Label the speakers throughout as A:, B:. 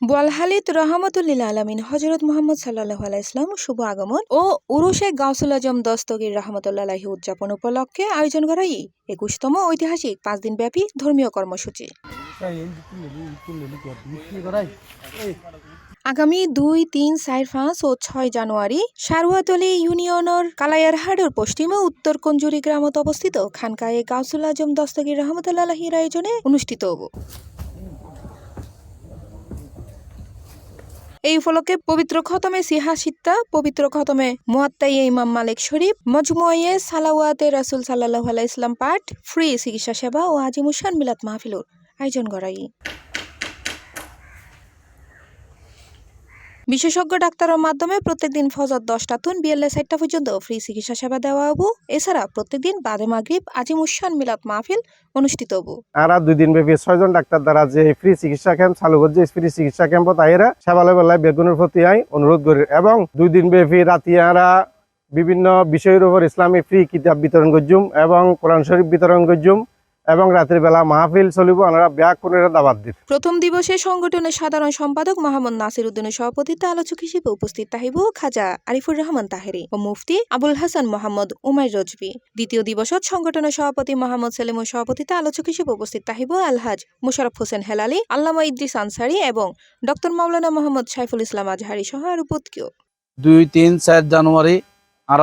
A: বোয়ালহালিত রহমতুল্লিল আলমিন হজরত মোহাম্মদ সাল্লাল্লাহু আলাইহি ইসলাম শুভ আগমন ও উরুশে গাউসুল আজম দস্তগীর রহমতুল্লাহি উদযাপন উপলক্ষে আয়োজন করা ২১তম ঐতিহাসিক ৫ দিনব্যাপী ধর্মীয় কর্মসূচি আগামী ২, ৩, ৪, ৫ ও ৬ জানুয়ারি সারুয়াতলী ইউনিয়নের কালায়ারহাটের পশ্চিমে উত্তর কঞ্জুরি গ্রামত অবস্থিত খানকায়ে গাউসুল আজম দস্তগীর রহমতুল্লাহির আয়োজনে অনুষ্ঠিত হব। এই উপলক্ষে পবিত্র খতমে সিহা-সিত্তা, পবিত্র খতমে মুয়াত্তায়ে ইমাম মালিক শরীফ, মজমুয়ে সালাওয়াতে রাসূল সাল্লাল্লাহু আলাইহি ইসলাম পাঠ, ফ্রি চিকিৎসা সেবা ও আজিমুশান মিলাদ মাহফিলের আয়োজন করাই। বিশেষজ্ঞ ডাক্তারের মাধ্যমে প্রত্যেকদিন ফজর 10টা থেকে বিকেল 4টা পর্যন্ত ফ্রি চিকিৎসা সেবা দেওয়া হবো। এছাড়া প্রত্যেকদিন বাদে মাগরিব আজিমুশান মিলাদ মাহফিল অনুষ্ঠিত হবো।
B: আর 2 দিন ব্যাপী 6 জন ডাক্তার দ্বারা যে ফ্রি চিকিৎসা ক্যাম্প চালু করছে, ফ্রি চিকিৎসা ক্যাম্প তাইরা সেবালে বেলায় বেগুনের প্রতি অনুরোধ করি এবং 2 দিন ব্যাপী রাতিয়ারা বিভিন্ন বিষয়ের উপর ইসলামী ফ্রি কিতাব বিতরণ করজুম এবং কোরআন শরীফ বিতরণ করজুম এবং রাতের বেলা মাহফিল চলিব। আমরা ব্যাকুনের দাবাত দিই।
A: প্রথম দিবসে সংগঠনের সাধারণ সম্পাদক মোহাম্মদ নাসির উদ্দিনের সভাপতিত্বে আলোচক হিসেবে উপস্থিত থাকিব খাজা আরিফুর রহমান তাহেরি ও মুফতি আবুল হাসান মোহাম্মদ উমাইর রজভী। দ্বিতীয় দিবসত সংগঠনের সভাপতি মোহাম্মদ সেলিমের সভাপতিত্বে আলোচক হিসেবে উপস্থিত থাকিব আলহাজ মুশারফ হোসেন হেলালি, আল্লামা ইদ্রিস আনসারী এবং ডক্টর মাওলানা মোহাম্মদ সাইফুল ইসলাম আজহারি সহ আরো প্রত্যেকেও।
C: 2, 3, 4 জানুয়ারি আর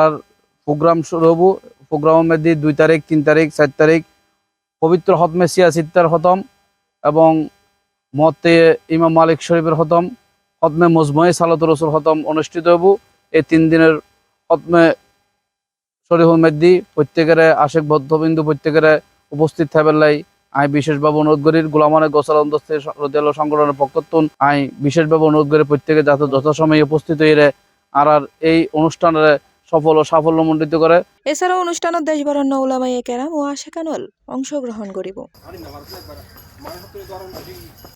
C: প্রোগ্রাম শুরু হবো। প্রোগ্রামের মধ্যে 2 তারিখ, 3 তারিখ, 4 তারিখ পবিত্র হতমে সিয়া-সিত্তার খতম এবং মতে ইমাম মালিক শরীফের খতম, হতমে মজমুয়ে সালাতুর রাসূল খতম অনুষ্ঠিত হব। এই 3 দিনের হতমে শরীফের মধ্যে প্রত্যেকের আশেক বদ্ধবিন্দু প্রত্যেকের উপস্থিত থাকবেলাই আই বিশেষভাবে অনুরোধ করি। গোলামানে গোসালন রাদিয়াল্লাহু সংগঠনের পক্ষতুন আই বিশেষভাবে অনুরোধ করি প্রত্যেকে যাতে যথাসময়ে উপস্থিত হইরে আর এই অনুষ্ঠানের সফল ও সাফল্যমণ্ডিত করে।
A: এছাড়াও অনুষ্ঠানত দেশবরণ্য উলামায়ে কেরাম ও আশেকানল অংশগ্রহণ করিব।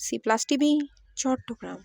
A: C+ TV Chittagong.